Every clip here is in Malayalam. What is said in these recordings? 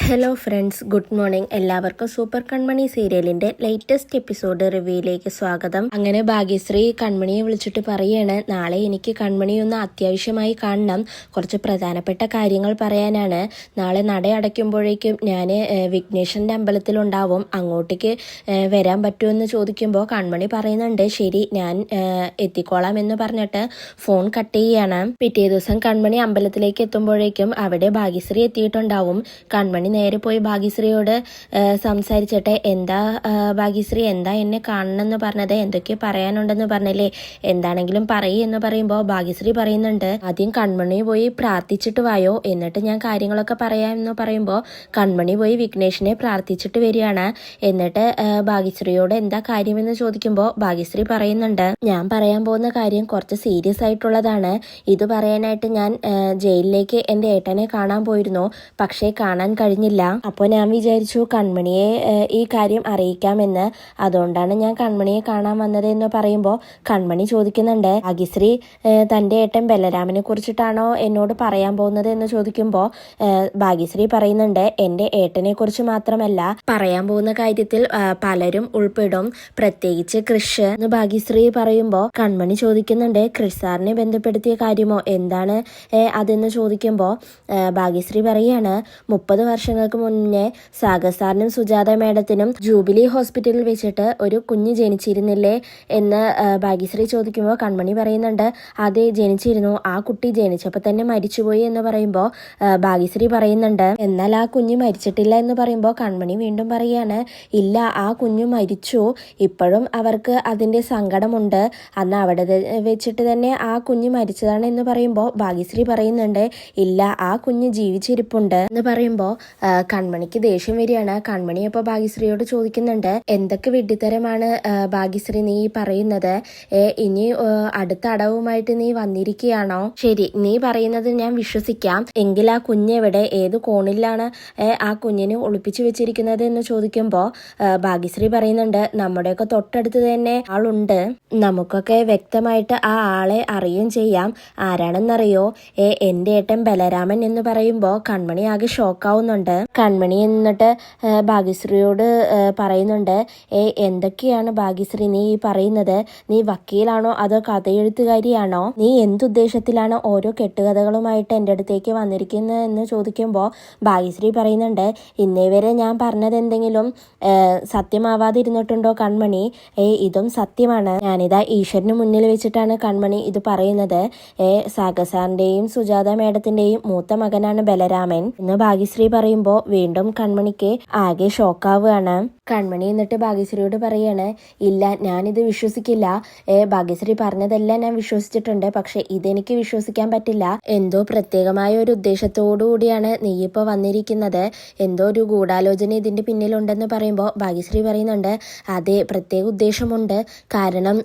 Hello friends, good morning. എല്ലാവർക്കും സൂപ്പർ കൺമണി സീരിയലിന്റെ ലേറ്റസ്റ്റ് എപ്പിസോഡ് റിവ്യൂയിലേക്ക് സ്വാഗതം. അങ്ങനെ ഭാഗ്യശ്രീ കൺമണിയെ വിളിച്ചിട്ട് പറയാണ്, നാളെ എനിക്ക് കൺമണിയൊന്ന് അത്യാവശ്യമായി കാണണം, കുറച്ച് പ്രധാനപ്പെട്ട കാര്യങ്ങൾ പറയാനാണ്. നാളെ നട അടയ്ക്കുമ്പോഴേക്കും ഞാൻ വിഘ്നേശ്വരൻ്റെ അമ്പലത്തിലുണ്ടാവും, അങ്ങോട്ടേക്ക് വരാൻ പറ്റുമെന്ന് ചോദിക്കുമ്പോൾ കൺമണി പറയുന്നുണ്ട്, ശരി ഞാൻ എത്തിക്കോളാം എന്ന് പറഞ്ഞിട്ട് ഫോൺ കട്ട് ചെയ്യാണ്. പിറ്റേ ദിവസം കൺമണി അമ്പലത്തിലേക്ക് എത്തുമ്പോഴേക്കും അവിടെ ഭാഗ്യശ്രീ എത്തിയിട്ടുണ്ടാവും. കൺമണി നേരെ പോയി ഭാഗ്യശ്രീയോട് സംസാരിച്ചിട്ട്, എന്താ ഭാഗ്യശ്രീ, എന്താ എന്നെ കാണണമെന്ന് പറഞ്ഞത്, എന്തൊക്കെ പറയാനുണ്ടെന്ന് പറഞ്ഞില്ലേ, എന്താണെങ്കിലും പറയ് എന്ന് പറയുമ്പോൾ ഭാഗ്യശ്രീ പറയുന്നുണ്ട്, ആദ്യം കൺമണി പോയി പ്രാർത്ഥിച്ചിട്ട് വായോ, എന്നിട്ട് ഞാൻ കാര്യങ്ങളൊക്കെ പറയാമെന്ന് പറയുമ്പോൾ കൺമണി പോയി വിഘ്നേഷിനെ പ്രാർത്ഥിച്ചിട്ട് വരികയാണ്. എന്നിട്ട് ഭാഗ്യശ്രീയോട് എന്താ കാര്യമെന്ന് ചോദിക്കുമ്പോൾ ഭാഗ്യശ്രീ പറയുന്നുണ്ട്, ഞാൻ പറയാൻ പോകുന്ന കാര്യം കുറച്ച് സീരിയസ് ആയിട്ടുള്ളതാണ്. ഇത് പറയാനായിട്ട് ഞാൻ ജയിലിലേക്ക് എൻ്റെ ഏട്ടനെ കാണാൻ പോയിരുന്നു, പക്ഷേ കാണാൻ കഴിഞ്ഞില്ല. അപ്പോൾ ഞാൻ വിചാരിച്ചു കൺമണിയെ ഈ കാര്യം അറിയിക്കാമെന്ന്, അതുകൊണ്ടാണ് ഞാൻ കൺമണിയെ കാണാൻ വന്നത് എന്ന് പറയുമ്പോൾ കൺമണി ചോദിക്കുന്നുണ്ട്, ഭാഗ്യശ്രീ തൻ്റെ ഏട്ടൻ ബലരാമനെ കുറിച്ചിട്ടാണോ എന്നോട് പറയാൻ പോകുന്നത് എന്ന് ചോദിക്കുമ്പോൾ ഭാഗ്യശ്രീ പറയുന്നുണ്ട്, എൻ്റെ ഏട്ടനെ കുറിച്ച് മാത്രമല്ല പറയാൻ പോകുന്ന കാര്യത്തിൽ പലരും ഉൾപ്പെടും, പ്രത്യേകിച്ച് കൃഷ് എന്ന് ഭാഗ്യശ്രീ പറയുമ്പോൾ കൺമണി ചോദിക്കുന്നുണ്ട്, കൃഷ് സാറിനെ ബന്ധപ്പെടുത്തിയ കാര്യമോ, എന്താണ് അതെന്ന് ചോദിക്കുമ്പോൾ ഭാഗ്യശ്രീ പറയാണ്, 30 വർഷങ്ങൾക്ക് മുന്നേ സാഗർ സാറിനും സുജാത മേഡത്തിനും ജൂബിലി ഹോസ്പിറ്റലിൽ വെച്ചിട്ട് ഒരു കുഞ്ഞ് ജനിച്ചിരുന്നില്ലേ എന്ന് ഭാഗ്യശ്രീ ചോദിക്കുമ്പോൾ കൺമണി പറയുന്നുണ്ട്, അതെ ജനിച്ചിരുന്നു, ആ കുട്ടി ജനിച്ചപ്പോൾ തന്നെ മരിച്ചുപോയി എന്ന് പറയുമ്പോൾ ഭാഗ്യശ്രീ പറയുന്നുണ്ട്, എന്നാൽ ആ കുഞ്ഞ് മരിച്ചിട്ടില്ല എന്ന് പറയുമ്പോൾ കൺമണി വീണ്ടും പറയാണ്, ഇല്ല ആ കുഞ്ഞു മരിച്ചു, ഇപ്പോഴും അവർക്ക് അതിൻ്റെ സങ്കടമുണ്ട്, അന്ന് അവിടെ വെച്ചിട്ട് തന്നെ ആ കുഞ്ഞ് മരിച്ചതാണ് എന്ന് പറയുമ്പോൾ ഭാഗ്യശ്രീ പറയുന്നുണ്ട്, ഇല്ല ആ കുഞ്ഞ് ജീവിച്ചിരിപ്പുണ്ട് എന്ന് പറയുമ്പോൾ കൺമണിക്ക് ദേഷ്യം വരികയാണ്. കൺമണി അപ്പോൾ ഭാഗ്യശ്രീയോട് ചോദിക്കുന്നുണ്ട്, എന്തൊക്കെ വിഡ്ഢിത്തരമാണ് ഭാഗ്യശ്രീ നീ പറയുന്നത്, ഇനി അടുത്ത അടവുമായിട്ട് നീ വന്നിരിക്കുകയാണോ, ശരി നീ പറയുന്നത് ഞാൻ വിശ്വസിക്കാം, എങ്കിൽ ആ കുഞ്ഞെവിടെ, ഏത് കോണിലാണ് ആ കുഞ്ഞിനെ ഒളിപ്പിച്ചു വെച്ചിരിക്കുന്നത് എന്ന് ചോദിക്കുമ്പോൾ ഭാഗ്യശ്രീ പറയുന്നുണ്ട്, നമ്മുടെയൊക്കെ തൊട്ടടുത്ത് തന്നെ ആളുണ്ട്, നമുക്കൊക്കെ വ്യക്തമായിട്ട് ആ ആളെ അറിയുകയും ചെയ്യാം, ആരാണെന്നറിയോ, എൻ്റെ ഏട്ടൻ ബലരാമൻ എന്ന് പറയുമ്പോൾ കൺമണി ആകെ ഷോക്കാവുന്നുണ്ട്. കൺമണി എന്നിട്ട് ഭാഗ്യശ്രീയോട് പറയുന്നുണ്ട്, എന്തൊക്കെയാണ് ഭാഗ്യശ്രീ നീ പറയുന്നത്, നീ വക്കീലാണോ അതോ കഥയെഴുത്തുകാരിയാണോ, നീ എന്തുദ്ദേശത്തിലാണ് ഓരോ കെട്ടുകഥകളുമായിട്ട് എൻ്റെ അടുത്തേക്ക് വന്നിരിക്കുന്നത് എന്ന് ചോദിക്കുമ്പോൾ ഭാഗ്യശ്രീ പറയുന്നുണ്ട്, ഇന്നേ വരെ ഞാൻ പറഞ്ഞത് എന്തെങ്കിലും സത്യമാവാതിരുന്നിട്ടുണ്ടോ കൺമണി, ഇതും സത്യമാണ്, ഞാനിതാ ഈശ്വരന് മുന്നിൽ വെച്ചിട്ടാണ് കൺമണി ഇത് പറയുന്നത്, സാഗർ സാറിൻ്റെയും സുജാത മേഡത്തിൻ്റെയും മൂത്ത മകനാണ് ബലരാമൻ എന്ന് ഭാഗ്യശ്രീ പറയുമ്പോൾ വീണ്ടും കൺമണിക്ക് ആകെ ഷോക്കാവുകയാണ്. കൺമണി എന്നിട്ട് ഭാഗ്യശ്രീയോട് പറയാണ്, ഇല്ല ഞാനിത് വിശ്വസിക്കില്ല, ഭാഗ്യശ്രീ പറഞ്ഞതെല്ലാം ഞാൻ വിശ്വസിച്ചിട്ടുണ്ട്, പക്ഷെ ഇതെനിക്ക് വിശ്വസിക്കാൻ പറ്റില്ല, എന്തോ പ്രത്യേകമായ ഒരു ഉദ്ദേശത്തോടു കൂടിയാണ് നീ ഇപ്പോൾ വന്നിരിക്കുന്നത്, എന്തോ ഒരു ഗൂഢാലോചന ഇതിൻ്റെ പിന്നിലുണ്ടെന്ന് പറയുമ്പോൾ ഭാഗ്യശ്രീ പറയുന്നുണ്ട്, അതെ പ്രത്യേക ഉദ്ദേശമുണ്ട്, കാരണം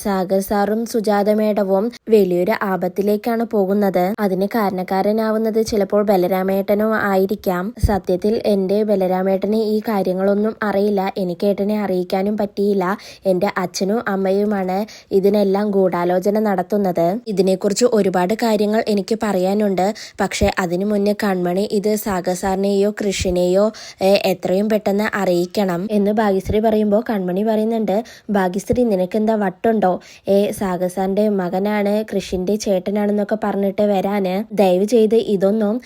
സാഗർ സാറും സുജാത മേഡവും വലിയൊരു ആപത്തിലേക്കാണ് പോകുന്നത്, അതിന് കാരണക്കാരനാവുന്നത് ചിലപ്പോൾ ബലരാമേട്ടനോ ആയിരിക്കാം, സത്യത്തിൽ എൻ്റെ ബലരാമേട്ടന് ഈ കാര്യങ്ങളൊന്നും അറിയില്ല, എനിക്ക് ഏട്ടനെ അറിയിക്കാനും പറ്റിയില്ല, എൻ്റെ അച്ഛനും അമ്മയുമാണ് ഇതിനെല്ലാം ഗൂഢാലോചന നടത്തുന്നത്, ഇതിനെക്കുറിച്ച് ഒരുപാട് കാര്യങ്ങൾ എനിക്ക് പറയാനുണ്ട്, പക്ഷെ അതിനു മുന്നേ കൺമണി ഇത് സാഗർ സാറിനെയോ കൃഷിനെയോ എത്രയും പെട്ടെന്ന് അറിയിക്കണം എന്ന് ഭാഗ്യശ്രീ പറയുമ്പോൾ കൺമണി പറയുന്നുണ്ട്, ഭാഗ്യശ്രീ നിനക്കെന്താ വട്ടുണ്ടോ, സാഗർ സാറിൻ്റെ മകനാണ് കൃഷിൻ്റെ ചേട്ടനാണെന്നൊക്കെ പറഞ്ഞിട്ട് വരാന്, ദയവ് ചെയ്ത് ഇതൊന്നും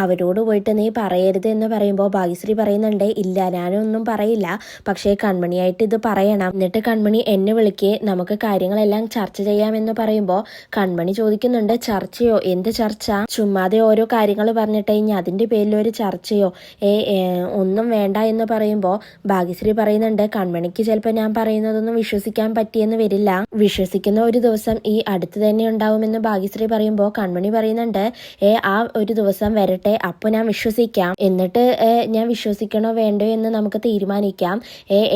അവരോട് പോയിട്ട് നീ പറയരുത് എന്ന് പറയുമ്പോൾ ഭാഗ്യശ്രീ പറയുന്നുണ്ട്, ഇല്ല ഞാനൊന്നും പറയില്ല, പക്ഷേ കൺമണിയായിട്ട് ഇത് പറയണം, എന്നിട്ട് കൺമണി എന്നെ വിളിക്കേ നമുക്ക് കാര്യങ്ങളെല്ലാം ചർച്ച ചെയ്യാമെന്ന് പറയുമ്പോൾ കൺമണി ചോദിക്കുന്നുണ്ട്, ചർച്ചയോ, എന്ത് ചർച്ച, ചുമ്മാതെ ഓരോ കാര്യങ്ങൾ പറഞ്ഞിട്ട് കഴിഞ്ഞാൽ അതിൻ്റെ പേരിൽ ഒരു ചർച്ചയോ ഒന്നും വേണ്ട എന്ന് പറയുമ്പോൾ ഭാഗ്യശ്രീ പറയുന്നുണ്ട്, കൺമണിക്ക് ചിലപ്പോൾ ഞാൻ പറയുന്നതൊന്നും വിശ്വസിക്കാൻ പറ്റിയെന്ന് വരില്ല, വിശ്വസിക്കുന്ന ഒരു ദിവസം ഈ അടുത്ത് തന്നെ ഉണ്ടാവുമെന്ന് ഭാഗ്യശ്രീ പറയുമ്പോൾ കൺമണി പറയുന്നുണ്ട്, ആ ഒരു ദിവസം വരട്ടെ, അപ്പോൾ ഞാൻ വിശ്വസിക്കാം, എന്നിട്ട് ഞാൻ വിശ്വസിക്കണോ വേണ്ടോ എന്ന് നമുക്ക് തീരുമാനിക്കാം,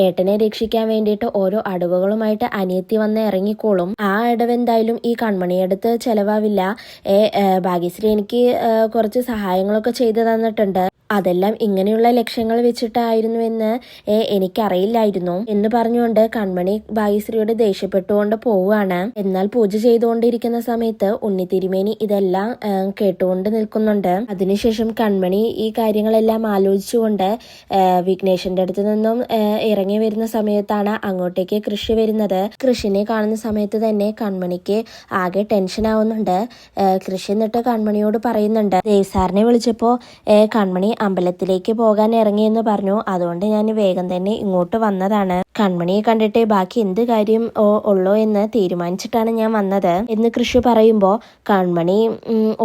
ഏട്ടനെ രക്ഷിക്കാൻ വേണ്ടിയിട്ട് ഓരോ അടവുകളുമായിട്ട് അനിയത്തി വന്ന് ഇറങ്ങിക്കോളും, ആ അടവ് എന്തായാലും ഈ കൺമണിയെടുത്ത് ചെലവാവില്ല, ഭാഗ്യശ്രീ എനിക്ക് കുറച്ച് സഹായങ്ങളൊക്കെ ചെയ്തു തന്നിട്ടുണ്ട്, അതെല്ലാം ഇങ്ങനെയുള്ള ലക്ഷ്യങ്ങൾ വെച്ചിട്ടായിരുന്നുവെന്ന് എനിക്കറിയില്ലായിരുന്നു എന്ന് പറഞ്ഞുകൊണ്ട് കൺമണി ഭാഗ്യശ്രീയോട് ദേഷ്യപ്പെട്ടുകൊണ്ട് പോവുകയാണ്. എന്നാൽ പൂജ ചെയ്തുകൊണ്ടിരിക്കുന്ന സമയത്ത് ഉണ്ണി തിരുമേനി ഇതെല്ലാം കേട്ടുകൊണ്ട് നിൽക്കുന്നുണ്ട്. അതിനുശേഷം കൺമണി ഈ കാര്യങ്ങളെല്ലാം ആലോചിച്ചുകൊണ്ട് വിഘ്നേഷിന്റെ അടുത്ത് നിന്നും ഇറങ്ങി വരുന്ന സമയത്താണ് അങ്ങോട്ടേക്ക് കൃഷി വരുന്നത്. കൃഷിനെ കാണുന്ന സമയത്ത് തന്നെ കൺമണിക്ക് ആകെ ടെൻഷൻ ആവുന്നുണ്ട്. കൃഷി എന്നിട്ട് കൺമണിയോട് പറയുന്നുണ്ട്, ദേവ്സാറിനെ വിളിച്ചപ്പോ കൺമണി അമ്പലത്തിലേക്ക് പോകാൻ ഇറങ്ങിയെന്ന് പറഞ്ഞു, അതുകൊണ്ട് ഞാൻ വേഗം തന്നെ ഇങ്ങോട്ട് വന്നതാണ്. കൺമണിയെ കണ്ടിട്ട് ബാക്കി എന്ത് കാര്യം ഉള്ളോ എന്ന് തീരുമാനിച്ചിട്ടാണ് ഞാൻ വന്നത് എന്ന് കൃഷി പറയുമ്പോൾ കൺമണി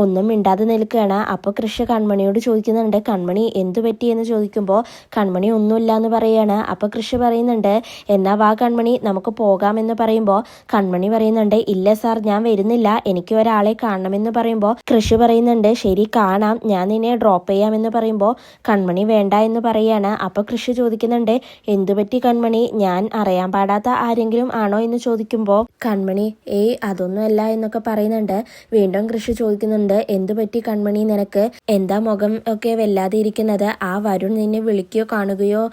ഒന്നും മിണ്ടാതെ നിൽക്കുകയാണ്. അപ്പൊ കൃഷി കൺമണിയോട് ചോദിക്കുന്നുണ്ട്, കൺമണി എന്തു പറ്റി എന്ന് ചോദിക്കുമ്പോൾ കൺമണി ഒന്നുമില്ല എന്ന് പറയാണ്. അപ്പൊ കൃഷി പറയുന്നുണ്ട്, എന്നാ വാ കൺമണി നമുക്ക് പോകാമെന്ന് പറയുമ്പോൾ കൺമണി പറയുന്നുണ്ട്, ഇല്ല സാർ ഞാൻ വരുന്നില്ല, എനിക്ക് ഒരാളെ കാണണമെന്ന് പറയുമ്പോൾ കൃഷി പറയുന്നുണ്ട്, ശരി കാണാം, ഞാൻ നിന്നെ ഡ്രോപ്പ് ചെയ്യാമെന്ന് പറയുമ്പോൾ കൺമണി വേണ്ട എന്ന് പറയാണ്. അപ്പൊ കൃഷി ചോദിക്കുന്നുണ്ട്, എന്തുപറ്റി കൺമണി, ഞാൻ അറിയാൻ പാടാത്ത ആരെങ്കിലും ആണോ എന്ന് ചോദിക്കുമ്പോൾ കൺമണി അതൊന്നുമല്ല എന്നൊക്കെ പറയുന്നുണ്ട്. വീണ്ടും കൃഷി ചോദിക്കുന്നുണ്ട്, എന്തുപറ്റി കൺമണി, നിനക്ക് എന്താ മുഖം ഒക്കെ വല്ലാതെ ഇരിക്കുന്നത്, ആ വരുൺ നിന്നെ വിളിക്കുകയോ കാണുകയോ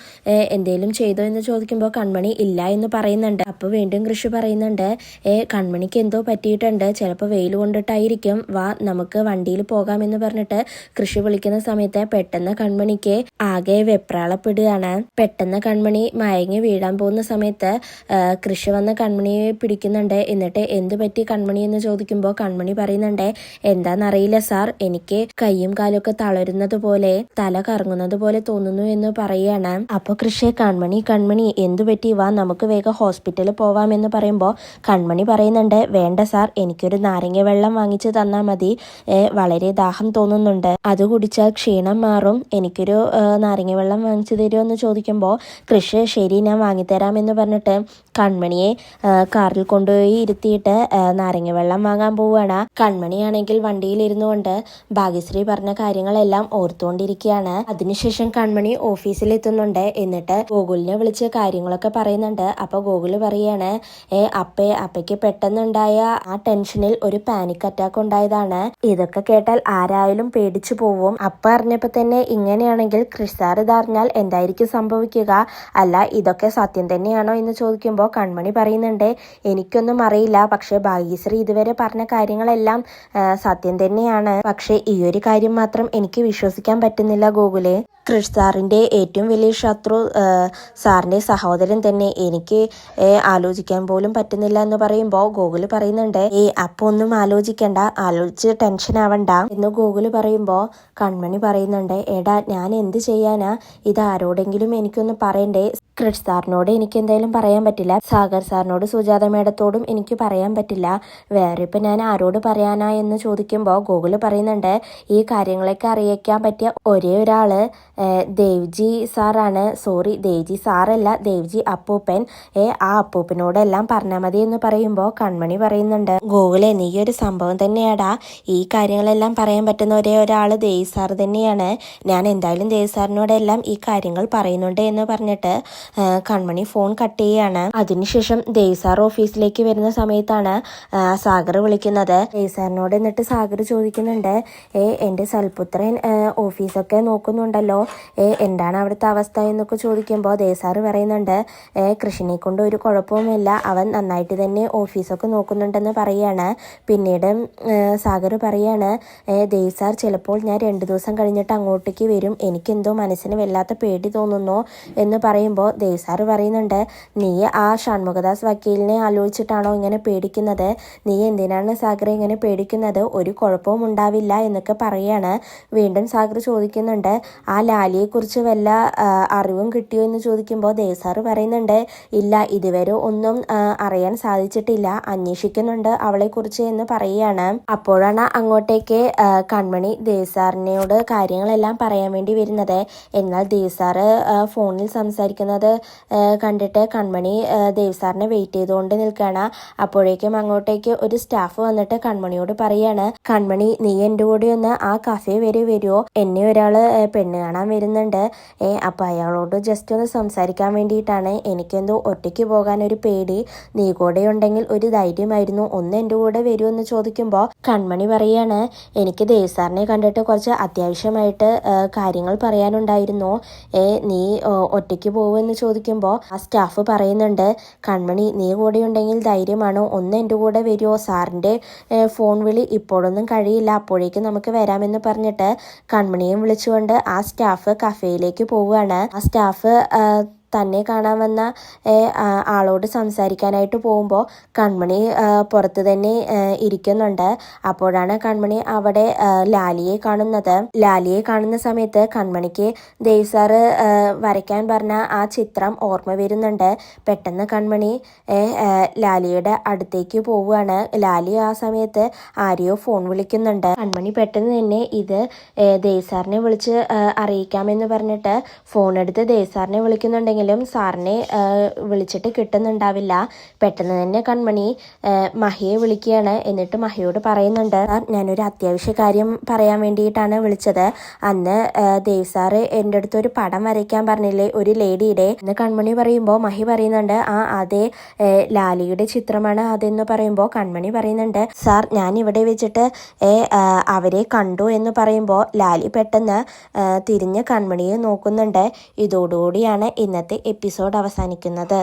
എന്തേലും ചെയ്തോ എന്ന് ചോദിക്കുമ്പോൾ കൺമണി ഇല്ല എന്ന് പറയുന്നുണ്ട്. അപ്പൊ വീണ്ടും കൃഷി പറയുന്നുണ്ട്, കൺമണിക്ക് എന്തോ പറ്റിയിട്ടുണ്ട്, ചിലപ്പോൾ വെയിൽ കൊണ്ടിട്ടായിരിക്കും, വാ നമുക്ക് വണ്ടിയിൽ പോകാമെന്ന് പറഞ്ഞിട്ട് കൃഷി വിളിക്കുന്ന സമയത്ത് പെട്ടെന്ന് കൺമണിക്ക് ആകെ വെപ്രാളപ്പെടുകയാണ്. പെട്ടെന്ന് കൺമണി മയങ്ങി വീഴാൻ പോകുന്ന സമയത്ത് കൃഷി വന്ന് കൺമണിയെ പിടിക്കുന്നുണ്ട്. എന്നിട്ട് എന്ത് പറ്റി കൺമണി എന്ന് ചോദിക്കുമ്പോൾ കൺമണി പറയുന്നുണ്ട്, എന്താണെന്നറിയില്ല സാർ, എനിക്ക് കൈയും കാലൊക്കെ തളരുന്നത് പോലെ തല കറങ്ങുന്നത് പോലെ തോന്നുന്നു എന്ന് പറയുകയാണ്. അപ്പൊ കൃഷി കൺമണി എന്തു പറ്റി, വാ നമുക്ക് വേഗം ഹോസ്പിറ്റലിൽ പോവാമെന്ന് പറയുമ്പോൾ കൺമണി പറയുന്നുണ്ട്, വേണ്ട സാർ, എനിക്കൊരു നാരങ്ങ വെള്ളം വാങ്ങിച്ചു തന്നാൽ മതി, വളരെ ദാഹം തോന്നുന്നുണ്ട്, അത് കുടിച്ചാൽ ക്ഷീണം മാറും, എനിക്കൊരു നാരങ്ങ വെള്ളം വാങ്ങിച്ചു തരുമോ എന്ന് ചോദിക്കുമ്പോൾ കൃഷി ശരി ഞാൻ വാങ്ങിത്തരാമെന്ന് പറഞ്ഞിട്ട് കൺമണിയെ കാറിൽ കൊണ്ടുപോയി ഇരുത്തിയിട്ട് നാരങ്ങ വെള്ളം വാങ്ങാൻ പോവുകയാണ്. കൺമണിയാണെങ്കിൽ വണ്ടിയിൽ ഇരുന്നു കൊണ്ട് ഭാഗ്യശ്രീ പറഞ്ഞ കാര്യങ്ങളെല്ലാം ഓർത്തുകൊണ്ടിരിക്കുകയാണ്. അതിനുശേഷം കൺമണി ഓഫീസിൽ എത്തുന്നുണ്ട്. എന്നിട്ട് ഗോകുലിനെ വിളിച്ച് കാര്യങ്ങളൊക്കെ പറയുന്നുണ്ട്. അപ്പൊ ഗോകുല് പറയാണ്, അപ്പയ്ക്ക് പെട്ടെന്നുണ്ടായ ആ ടെൻഷനിൽ ഒരു പാനിക് അറ്റാക്ക് ഉണ്ടായതാണ്, ഇതൊക്കെ കേട്ടാൽ ആരായാലും പേടിച്ചു പോവും, അപ്പ അറിഞ്ഞപ്പോ തന്നെ ഇങ്ങനെയാണെങ്കിൽ ക്രിസ്താർ ഇതറിഞ്ഞാൽ എന്തായിരിക്കും സംഭവിക്കുക, അല്ല ഇതൊക്കെ സത്യം തന്നെയാണോ എന്ന് ചോദിക്കുമ്പോൾ കൺമണി പറയുന്നുണ്ട്, എനിക്കൊന്നും അറിയില്ല, പക്ഷെ ഭാഗ്യശ്രീ ഇതുവരെ പറഞ്ഞ കാര്യങ്ങളെല്ലാം സത്യം തന്നെയാണ്, പക്ഷെ ഈ ഒരു കാര്യം മാത്രം എനിക്ക് വിശ്വസിക്കാൻ പറ്റുന്നില്ല ഗോകുലെ, കൃഷ് സാറിൻ്റെ ഏറ്റവും വലിയ ശത്രു സാറിൻ്റെ സഹോദരൻ തന്നെ, എനിക്ക് ആലോചിക്കാൻ പോലും പറ്റുന്നില്ല എന്ന് പറയുമ്പോൾ ഗോകുല് പറയുന്നുണ്ട്, അപ്പൊ ഒന്നും ആലോചിച്ച് ടെൻഷൻ ആവണ്ട എന്ന് ഗോകുല് പറയുമ്പോൾ കൺമണി പറയുന്നുണ്ട്, എടാ ഞാൻ എന്ത് ചെയ്യാനാ, ഇത് ആരോടെങ്കിലും എനിക്കൊന്ന് പറയണ്ടേ, കൃഷ് സാറിനോട് എനിക്ക് എന്തായാലും പറയാൻ പറ്റില്ല, സാഗർ സാറിനോട് സുജാത മേഡത്തോടും എനിക്ക് പറയാൻ പറ്റില്ല, വേറെ ഇപ്പം ഞാൻ ആരോട് പറയാനാ എന്ന് ചോദിക്കുമ്പോൾ ഗോകുല് പറയുന്നുണ്ട്, ഈ കാര്യങ്ങളൊക്കെ അറിയിക്കാൻ പറ്റിയ ഒരേ ഒരാള് ദേവ്ജി സാറാണ്, സോറി ദേവ്ജി സാറല്ല, ദേവ്ജി അപ്പൂപ്പൻ, ആ അപ്പൂപ്പനോടെല്ലാം പറഞ്ഞാൽ മതി എന്ന് പറയുമ്പോൾ കൺമണി പറയുന്നുണ്ട്, ഗോകുലെ നീ ഒരു സംഭവം തന്നെയാടാ, ഈ കാര്യങ്ങളെല്ലാം പറയാൻ പറ്റുന്ന ഒരേ ഒരാള് ദേവ് സാർ തന്നെയാണ്, ഞാൻ എന്തായാലും ദേവ് സാറിനോടെല്ലാം ഈ കാര്യങ്ങൾ പറയുന്നുണ്ട് എന്ന് പറഞ്ഞിട്ട് കൺമണി ഫോൺ കട്ട് ചെയ്യുകയാണ്. അതിനുശേഷം ദേവ് സാർ ഓഫീസിലേക്ക് വരുന്ന സമയത്താണ് സാഗർ വിളിക്കുന്നത്. ദേവ് സാറിനോട് എന്നിട്ട് സാഗർ ചോദിക്കുന്നുണ്ട്, എൻ്റെ സൽപുത്രൻ ഓഫീസൊക്കെ നോക്കുന്നുണ്ടല്ലോ, എന്താണ് അവിടുത്തെ അവസ്ഥ എന്നൊക്കെ ചോദിക്കുമ്പോൾ ദേവ് സാറ് പറയുന്നുണ്ട്, കൃഷിനെ കൊണ്ട് ഒരു കുഴപ്പവുമില്ല, അവൻ നന്നായിട്ട് തന്നെ ഓഫീസൊക്കെ നോക്കുന്നുണ്ടെന്ന് പറയാണ്. പിന്നീട് സാഗർ പറയാണ്, ദേവ് സാർ ചിലപ്പോൾ ഞാൻ 2 ദിവസം കഴിഞ്ഞിട്ട് അങ്ങോട്ടേക്ക് വരും, എനിക്കെന്തോ മനസ്സിന് വല്ലാത്ത പേടി തോന്നുന്നു എന്ന് പറയുമ്പോൾ ദേവ് സാർ പറയുന്നുണ്ട്, നീ ആ ഷൺമുഖദാസ് വക്കീലിനെ ആലോചിച്ചിട്ടാണോ ഇങ്ങനെ പേടിക്കുന്നത്, നീ എന്തിനാണ് സാഗർ ഇങ്ങനെ പേടിക്കുന്നത്, ഒരു കുഴപ്പവും ഉണ്ടാവില്ല എന്നൊക്കെ പറയാണ്. വീണ്ടും സാഗർ ചോദിക്കുന്നുണ്ട്, ആ ലാലിയെക്കുറിച്ച് വല്ല അറിവും കിട്ടിയോ എന്ന് ചോദിക്കുമ്പോൾ ദേവ് സാറ് പറയുന്നുണ്ട്, ഇല്ല ഇതുവരെ ഒന്നും അറിയാൻ സാധിച്ചിട്ടില്ല, അന്വേഷിക്കുന്നുണ്ട് അവളെക്കുറിച്ച് എന്ന് പറയുകയാണ്. അപ്പോഴാണ് അങ്ങോട്ടേക്ക് കൺമണി ദേവ് സാറിനോട് കാര്യങ്ങളെല്ലാം പറയാൻ വേണ്ടി വരുന്നത്. എന്നാൽ ദേവ് സാറ് ഫോണിൽ സംസാരിക്കുന്നത് പോകുന്നത് കണ്ടിട്ട് കൺമണി ദേവ് സാറിനെ വെയിറ്റ് ചെയ്തുകൊണ്ട് നിൽക്കുകയാണ്. അപ്പോഴേക്കും അങ്ങോട്ടേക്ക് ഒരു സ്റ്റാഫ് വന്നിട്ട് കൺമണിയോട് പറയാണ്, കൺമണി നീ എൻ്റെ കൂടെ ഒന്ന് ആ കഫേ വരെ വരുമോ? എന്നെ ഒരാള് പെണ്ണ് കാണാൻ വരുന്നുണ്ട്. അപ്പൊ അയാളോട് ജസ്റ്റ് ഒന്ന് സംസാരിക്കാൻ വേണ്ടിയിട്ടാണ്. എനിക്കെന്തോ ഒറ്റയ്ക്ക് പോകാൻ ഒരു പേടി. നീ കൂടെ ഉണ്ടെങ്കിൽ ഒരു ധൈര്യമായിരുന്നു. ഒന്ന് എൻ്റെ കൂടെ വരുമോ എന്ന് ചോദിക്കുമ്പോൾ കൺമണി പറയാണ്, എനിക്ക് ദേവ് സാറിനെ കണ്ടിട്ട് കുറച്ച് അത്യാവശ്യമായിട്ട് കാര്യങ്ങൾ പറയാനുണ്ടായിരുന്നു. നീ ഒറ്റയ്ക്ക് പോകുമെന്ന് ചോദിക്കുമ്പോൾ ആ സ്റ്റാഫ് പറയുന്നുണ്ട്, കൺമണി നീ കൂടെ ഉണ്ടെങ്കിൽ ധൈര്യമാണോ? ഒന്ന് എൻ്റെ കൂടെ വരുമോ? സാറിൻ്റെ ഫോൺ വിളി ഇപ്പോഴൊന്നും കഴിയില്ല, അപ്പോഴേക്കും നമുക്ക് വരാമെന്ന് പറഞ്ഞിട്ട് കൺമണിയും വിളിച്ചുകൊണ്ട് ആ സ്റ്റാഫ് കഫേയിലേക്ക് പോവുകയാണ്. ആ സ്റ്റാഫ് തന്നെ കാണാൻ വന്ന ആളോട് സംസാരിക്കാനായിട്ട് പോകുമ്പോൾ കൺമണി പുറത്ത് തന്നെ ഇരിക്കുന്നുണ്ട്. അപ്പോഴാണ് കൺമണി അവിടെ ലാലിയെ കാണുന്നത്. ലാലിയെ കാണുന്ന സമയത്ത് കൺമണിക്ക് ദേവ് സാറ് വരയ്ക്കാൻ പറഞ്ഞ ആ ചിത്രം ഓർമ്മ വരുന്നുണ്ട്. പെട്ടെന്ന് കൺമണി ലാലിയുടെ അടുത്തേക്ക് പോവുകയാണ്. ലാലി ആ സമയത്ത് ആരെയോ ഫോൺ വിളിക്കുന്നുണ്ട്. കൺമണി പെട്ടെന്ന് തന്നെ ഇത് ദേവ് സാറിനെ വിളിച്ച് അറിയിക്കാമെന്ന് പറഞ്ഞിട്ട് ഫോൺ എടുത്ത് ദേവ് സാറിനെ വിളിക്കുന്നുണ്ടെങ്കിൽ സാറിനെ വിളിച്ചിട്ട് കിട്ടുന്നുണ്ടാവില്ല. പെട്ടെന്ന് തന്നെ കൺമണി മഹിയെ വിളിക്കുകയാണ്. എന്നിട്ട് മഹിയോട് പറയുന്നുണ്ട്, ഞാനൊരു അത്യാവശ്യ കാര്യം പറയാൻ വേണ്ടിയിട്ടാണ് വിളിച്ചത്. അന്ന് ദേവ് സാറ് എൻ്റെ അടുത്ത് ഒരു പടം വരയ്ക്കാൻ പറഞ്ഞില്ലേ, ഒരു ലേഡിയുടെ എന്ന് കൺമണി പറയുമ്പോൾ മഹി പറയുന്നുണ്ട്, അതെ ലാലിയുടെ ചിത്രമാണ് അതെന്ന് പറയുമ്പോൾ കൺമണി പറയുന്നുണ്ട്, സാർ ഞാൻ ഇവിടെ വെച്ചിട്ട് അവരെ കണ്ടു എന്ന് പറയുമ്പോൾ ലാലി പെട്ടെന്ന് തിരിഞ്ഞ് കൺമണിയെ നോക്കുന്നുണ്ട്. ഇതോടുകൂടിയാണ് ഇന്നത്തെ എപ്പിസോഡ് അവസാനിക്കുന്നത്.